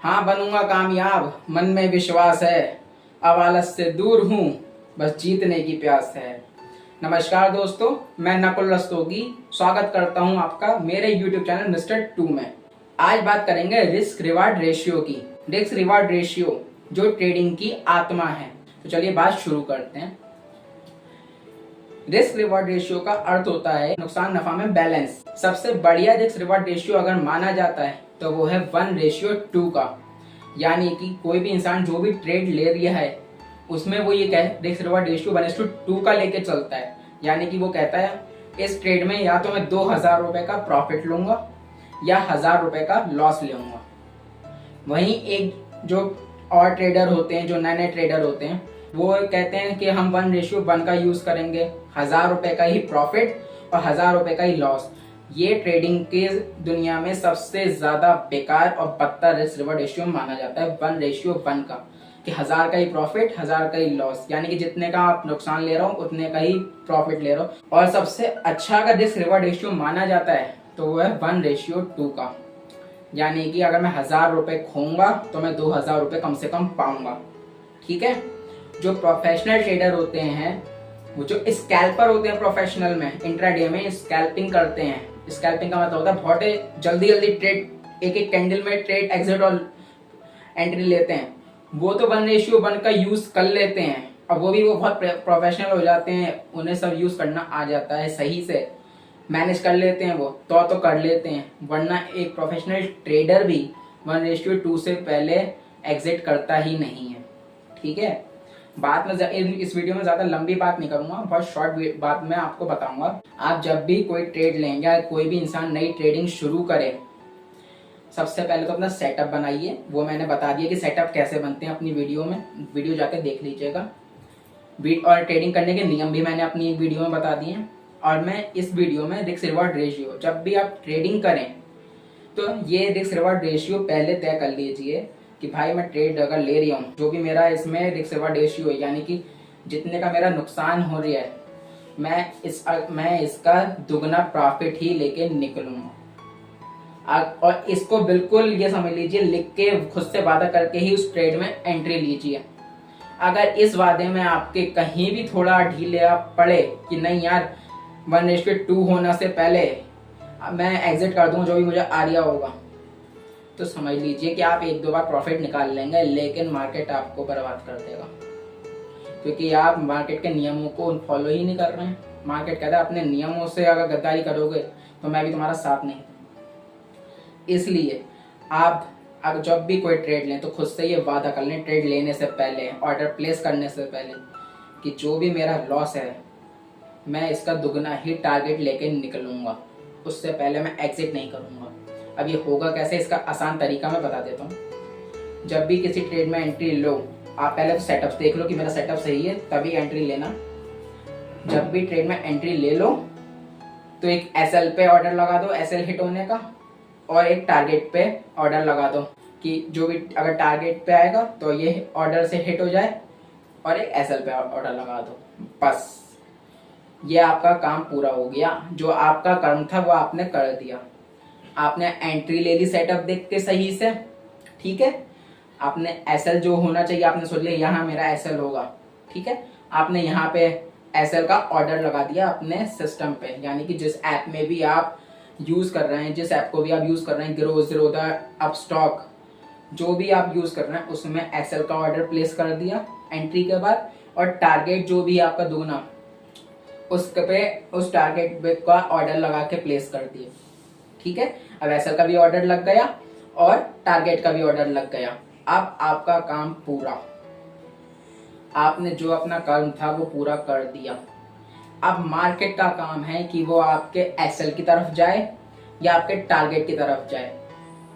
हाँ बनूंगा कामयाब, मन में विश्वास है। अब आलस से दूर हूँ, बस जीतने की प्यास है। नमस्कार दोस्तों, मैं नकुल रस्तोगी स्वागत करता हूँ आपका मेरे YouTube चैनल मिस्टर 2 में। आज बात करेंगे रिस्क रिवार्ड रेशियो की। रिस्क रिवार्ड रेशियो जो ट्रेडिंग की आत्मा है। तो चलिए बात शुरू करते हैं। रिस्क रिवार्ड रेशियो का अर्थ होता है नुकसान नफा में बैलेंस। सबसे बढ़िया रिस्क रिवार्ड रेशियो अगर माना जाता है तो वो है 1:2 का। यानी कि कोई भी इंसान जो भी ट्रेड ले रहा है उसमें वो ये रिस्क रिवार्ड रेशियो 1:2 का लेके चलता है। यानी कि वो कहता है इस ट्रेड में या तो मैं 2000 रुपए का प्रॉफिट लूंगा या 1000 रुपए का लॉस लूंगा। वहीं एक जो और ट्रेडर होते हैं, जो नए नए ट्रेडर होते हैं, वो कहते हैं कि हम 1:1 का यूज करेंगे, 1000 रुपए का ही प्रॉफिट और 1000 रुपए का ही लॉस। ये ट्रेडिंग के दुनिया में सबसे ज्यादा बेकार और बदतर रिस्क रिवॉर्ड रेशियो माना जाता है 1:1 का, कि 1000 का ही प्रॉफिट 1000 का ही लॉस। यानी कि जितने का आप नुकसान ले रहा हो उतने का ही प्रॉफिट ले रहा हो। और सबसे अच्छा अगर रिस्क रिवॉर्ड रेशियो माना जाता है तो वो है 1:2 का। यानी कि अगर मैं 1000 रुपए खोऊंगा तो मैं 2000 रुपए कम से कम पाऊंगा। ठीक है। जो प्रोफेशनल ट्रेडर होते हैं, वो जो स्कैल्पर होते हैं प्रोफेशनल में, इंट्राडे में स्कैल्पिंग करते हैं। स्कैल्पिंग का मतलब होता है बहुत जल्दी जल्दी ट्रेड, एक एक कैंडल में ट्रेड एग्जिट और एंट्री लेते हैं। वो तो 1:1 का यूज कर लेते हैं, और वो बहुत प्रोफेशनल हो जाते हैं, उन्हें सब यूज करना आ जाता है, सही से मैनेज कर लेते हैं। वो तो कर लेते हैं, वरना एक प्रोफेशनल ट्रेडर भी 1:2 से पहले एग्जिट करता ही नहीं है। ठीक है। बात में इस वीडियो में ज्यादा लंबी बात नहीं करूंगा, बहुत शॉर्ट बात मैं आपको बताऊंगा। आप जब भी कोई ट्रेड लेंगे या कोई भी इंसान नई ट्रेडिंग शुरू करे, सबसे पहले तो अपना सेटअप बनाइए। वो मैंने बता दिया कि सेटअप कैसे बनते हैं अपनी वीडियो में, वीडियो जाके देख लीजिएगा। और ट्रेडिंग करने के नियम भी मैंने अपनी वीडियो में बता दिए हैं। और मैं इस वीडियो में रिस्क रिवॉर्ड रेशियो, जब भी आप ट्रेडिंग करें तो ये रिस्क रिवॉर्ड रेशियो पहले तय कर लीजिए कि भाई मैं ट्रेड अगर ले रही हूँ, जो भी मेरा इसमें रिस्क रिवॉर्ड रेशियो है, यानी कि जितने का मेरा नुकसान हो रहा है, मैं इसका दुगना प्रॉफिट ही लेके निकलूंगा। और इसको बिल्कुल ये समझ लीजिए, लिख के खुद से वादा करके ही उस ट्रेड में एंट्री लीजिए। अगर इस वादे में आपके कहीं भी थोड़ा ढीले पड़े कि नहीं यार 1:2 होने से पहले मैं एग्जिट कर दूंगा जो भी मुझे आ रहा होगा, तो समझ लीजिए कि आप 1-2 बार प्रॉफिट निकाल लेंगे, लेकिन मार्केट आपको बर्बाद कर देगा। क्योंकि आप मार्केट के नियमों को फॉलो ही नहीं कर रहे हैं। मार्केट कहता है अपने नियमों से अगर गद्दारी करोगे तो मैं भी तुम्हारा साथ नहीं। इसलिए आप अगर जब भी कोई ट्रेड लें तो खुद से ये वादा कर लें ट्रेड लेने से पहले, ऑर्डर प्लेस करने से पहले, कि जो भी मेरा लॉस है मैं इसका दुगना ही टारगेट लेके निकलूंगा, उससे पहले मैं एग्जिट नहीं करूंगा। अब ये होगा कैसे, इसका आसान तरीका मैं बता देता हूँ। जब भी किसी ट्रेड में एंट्री लो, आप पहले तो सेटअप देख लो कि मेरा सेटअप सही है, तभी एंट्री लेना। जब भी ट्रेड में एंट्री ले लो तो एक एसएल पे ऑर्डर लगा दो, एसएल हिट होने का, और एक टारगेट पे ऑर्डर लगा दो कि जो भी अगर टारगेट पे आएगा तो ये ऑर्डर से हिट हो जाए, और एक एसएल पे ऑर्डर लगा दो। बस ये आपका काम पूरा हो गया। जो आपका कर्म था वो आपने कर दिया। आपने एंट्री ले ली सेटअप देख के सही से, ठीक है। आपने एसएल जो होना चाहिए आपने सोच लिया यहाँ मेरा एसएल होगा, ठीक है। आपने यहाँ पे एसएल का ऑर्डर लगा दिया अपने सिस्टम पे, यानी कि जिस ऐप में भी आप यूज कर रहे हैं, जिस ऐप को भी आप यूज कर रहे हैं, ग्रो, ज़ीरोधा, अपस्टॉक, जो भी आप यूज कर रहे हैं उसमें एसएल का ऑर्डर प्लेस कर दिया एंट्री के बाद, और टारगेट जो भी आपका दुगना उस टारगेट का ऑर्डर लगा के प्लेस कर दिए, ठीक है। अब एसएल का भी ऑर्डर लग गया और टारगेट का भी ऑर्डर लग गया। अब आपका काम पूरा, आपने जो अपना कर्म था वो पूरा कर दिया। अब मार्केट का काम है कि वो आपके एसएल की तरफ जाए या आपके टारगेट की तरफ जाए।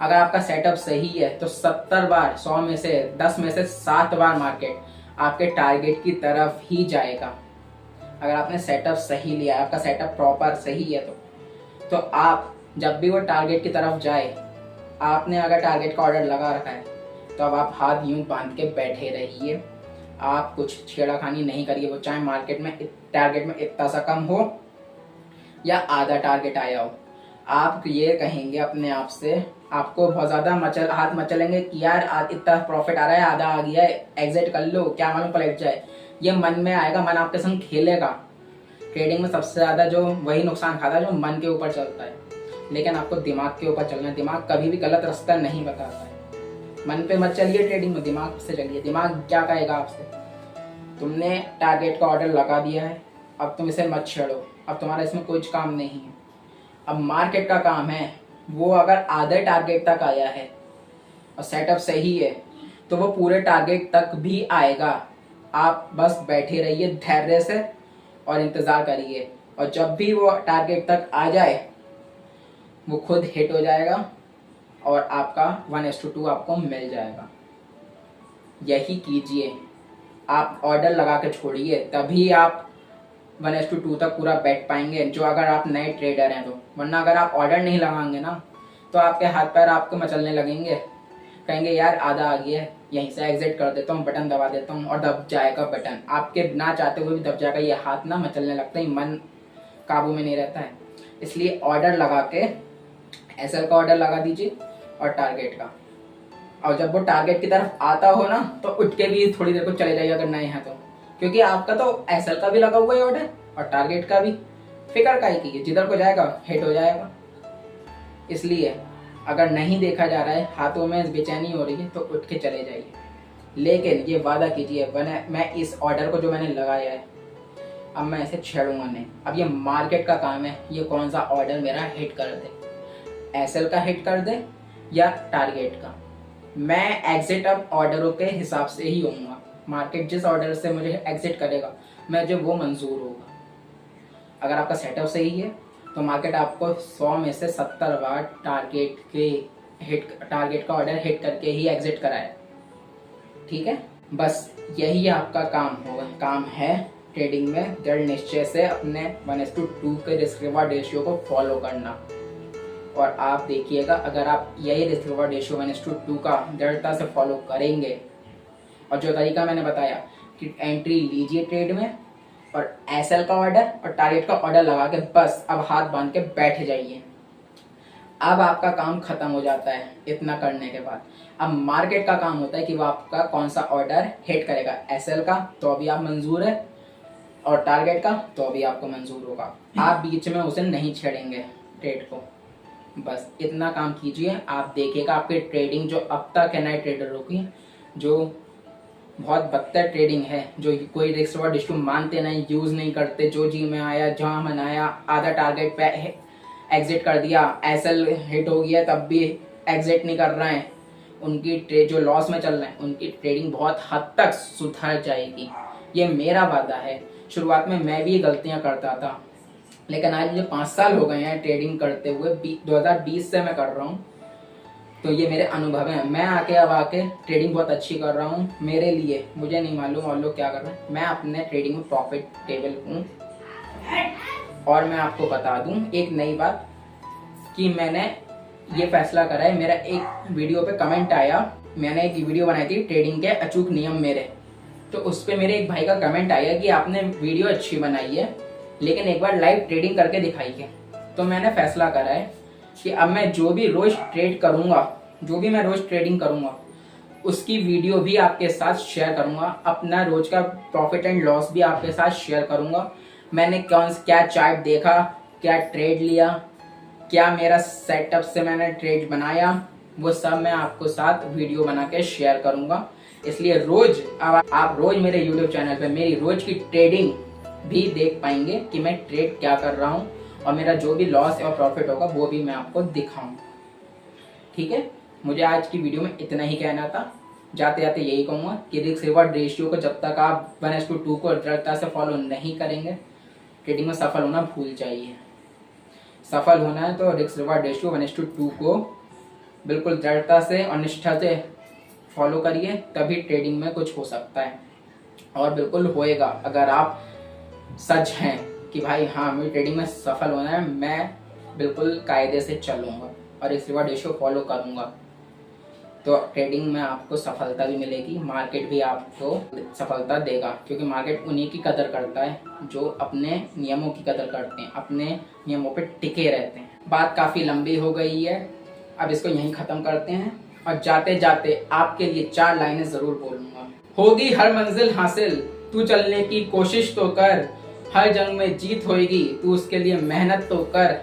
अगर आपका सेटअप सही है तो 70 बार 100 में से 10 में से 7 बार मार्केट आपके टारगेट की तरफ ही जाएगा। अगर आपने सेटअप सही लिया, आपका सेटअप प्रॉपर सही है तो आप जब भी वो टारगेट की तरफ जाए, आपने अगर टारगेट का ऑर्डर लगा रखा है तो अब आप हाथ यूं बांध के बैठे रहिए। आप कुछ छेड़ाखानी नहीं करिए। वो चाहे मार्केट में टारगेट में इतना सा कम हो या आधा टारगेट आया हो, आप ये कहेंगे अपने आप से, आपको बहुत ज्यादा हाथ मचलेंगे कि यार आज इतना प्रॉफिट आ रहा है, आधा आ गया है, एग्जिट कर लो, क्या मालूम पलट जाए। ये मन में आएगा, मन आपके संग खेलेगा। ट्रेडिंग में सबसे ज्यादा जो वही नुकसान खाता है जो मन के ऊपर चलता है, लेकिन आपको दिमाग के ऊपर चलना है। दिमाग कभी भी गलत रास्ता नहीं बताता है। मन पे मत चलिए ट्रेडिंग में, दिमाग से चलिए। दिमाग क्या कहेगा आपसे, तुमने टारगेट का ऑर्डर लगा दिया है, अब तुम इसे मत छेड़ो, अब तुम्हारा इसमें कुछ काम नहीं है। अब मार्केट का काम है, वो अगर आधे टारगेट तक आया है और सेटअप सही है तो वो पूरे टारगेट तक भी आएगा। आप बस बैठे रहिए धैर्य से और इंतजार करिए, और जब भी वो टारगेट तक आ जाए वो खुद हिट हो जाएगा और आपका 1:2 आपको मिल जाएगा। यही कीजिए, आप ऑर्डर लगा के छोड़िए, तभी आप 1:2 तक पूरा बैठ पाएंगे, जो अगर आप नए ट्रेडर हैं तो। वरना अगर आप ऑर्डर नहीं लगाएंगे ना तो आपके हाथ पैर आपको मचलने लगेंगे, कहेंगे यार आधा आ गया है, यहीं से एग्जिट कर देता हूँ, बटन दबा देता हूँ, और दब जाएगा बटन, आपके ना चाहते हुए भी दब जाएगा। ये हाथ ना मचलने लगता है, मन काबू में नहीं रहता है। इसलिए ऑर्डर लगा के एसएल का ऑर्डर लगा दीजिए और टारगेट का, और जब वो टारगेट की तरफ आता हो ना तो उठ के भी थोड़ी देर को चले जाइए अगर नए हैं तो, क्योंकि आपका तो एसएल का भी लगा हुआ है ऑर्डर और टारगेट का भी। फिक्र का ही कीजिए, जिधर को जाएगा हिट हो जाएगा। इसलिए अगर नहीं देखा जा रहा है, हाथों में बेचैनी हो रही है, तो उठ के चले जाइए। लेकिन ये वादा कीजिए, मैं इस ऑर्डर को जो मैंने लगाया है अब मैं इसे छेड़ूंगा नहीं। अब ये मार्केट का काम है, ये कौन सा ऑर्डर मेरा हिट कर दे, एसएल का हिट कर दे या टारगेट का। मैं एग्जिट अब ऑर्डरों के हिसाब से ही होऊंगा। मार्केट जिस ऑर्डर से मुझे एग्जिट करेगा मुझे वो मंजूर होगा। अगर आपका सेटअप सही है तो मार्केट आपको 100 में से 70 बार टारगेट का ऑर्डर हिट करके ही एग्जिट कराए। ठीक है, बस यही आपका काम है ट्रेडिंग में दृढ़ निश्चय से अपने 1:2 के रिस्क रिवॉर्ड रेशियो को फॉलो करना। और आप देखिएगा, अगर आप यही रिस्क रिवॉर्ड रेशियो 1:2 का दृढ़ता से फॉलो करेंगे, और जो तरीका मैंने बताया कि एंट्री लीजिए ट्रेड में और एसएल का ऑर्डर और टारगेट का ऑर्डर लगा के बस अब हाथ बांध के बैठ जाइए, अब आपका काम खत्म हो जाता है। इतना करने के बाद अब मार्केट का काम होता है कि वो आपका कौन सा ऑर्डर हिट करेगा। एसएल का तो अभी आप मंजूर है और टारगेट का तो अभी आपको मंजूर होगा। आप बीच में उसे नहीं छेड़ेंगे ट्रेड को। बस इतना काम कीजिए, आप देखिएगा आपकी ट्रेडिंग जो अब तक है नए ट्रेडरों की, जो बहुत बदतर ट्रेडिंग है, जो कोई रिस्क रिवॉर्ड रेशियो मानते नहीं, यूज नहीं करते, जो जी में आया जहां मन आया आधा टारगेट पे एग्जिट कर दिया, एसएल हिट हो गया तब भी एग्जिट नहीं कर रहे हैं, उनकी ट्रेड जो लॉस में चल रहे हैं उनकी ट्रेडिंग बहुत हद तक सुधर जाएगी। ये मेरा वादा है। शुरुआत में मैं भी गलतियां करता था, लेकिन आज मुझे 5 साल हो गए हैं ट्रेडिंग करते हुए, 2020 से मैं कर रहा हूँ, तो ये मेरे अनुभव हैं। मैं आके ट्रेडिंग बहुत अच्छी कर रहा हूँ मेरे लिए, मुझे नहीं मालूम और लोग क्या कर रहे हैं। मैं अपने ट्रेडिंग में प्रॉफिटेबल हूँ। और मैं आपको बता दूं एक नई बात कि मैंने ये फैसला करा है, मेरा एक वीडियो पे कमेंट आया, मैंने एक वीडियो बनाई थी ट्रेडिंग के अचूक नियम मेरे, तो उस पे मेरे एक भाई का कमेंट आया कि आपने वीडियो अच्छी बनाई है लेकिन एक बार लाइव ट्रेडिंग करके दिखाइए। तो मैंने फैसला करा है कि अब मैं जो भी रोज ट्रेडिंग करूंगा उसकी वीडियो भी आपके साथ शेयर करूंगा, अपना रोज का प्रॉफिट एंड लॉस भी आपके साथ शेयर करूंगा। मैंने क्या चार्ट देखा, क्या ट्रेड लिया, क्या मेरा सेटअप से मैंने ट्रेड बनाया, वो सब मैं आपको साथ वीडियो बना के शेयर करूंगा। इसलिए रोज आप रोज मेरे YouTube चैनल पे मेरी रोज की ट्रेडिंग भी देख पाएंगे कि मैं ट्रेड क्या कर रहा हूँ, और मेरा जो भी लॉस और प्रॉफिट होगा वो भी मैं आपको दिखाऊंगा। ठीक है, मुझे आज की वीडियो में इतना ही कहना था। जाते जाते यही कहूंगा कि रिस्क रिवॉर्ड रेशियो को जब तक आप 1:2 को दृढ़ता से फॉलो नहीं करेंगे, ट्रेडिंग में सफल होना भूल जाइए। सफल होना है तो रिस्क रिवॉर्ड रेशियो 1:2 को बिल्कुल दृढ़ता से और निष्ठा से फॉलो करिए, तभी ट्रेडिंग में कुछ हो सकता है, और बिल्कुल होएगा। अगर आप सच हैं कि भाई हाँ मुझे ट्रेडिंग में सफल होना है, मैं बिल्कुल कायदे से चलूंगा और रिस्क रिवॉर्ड रेशियो फॉलो करूंगा, तो ट्रेडिंग में आपको सफलता भी मिलेगी, मार्केट भी आपको सफलता देगा। क्योंकि मार्केट उन्हीं की कदर करता है जो अपने नियमों की कदर करते हैं, अपने नियमों पे टिके रहते हैं। बात काफी लंबी हो गई है, अब इसको यहीं खत्म करते हैं और जाते जाते आपके लिए 4 लाइनें जरूर बोलूंगा। होगी हर मंजिल हासिल, तू चलने की कोशिश तो कर, हर जंग में जीत होगी, तू उसके लिए मेहनत तो कर।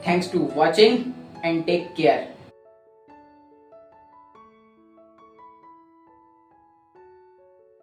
Thanks to watching and take care.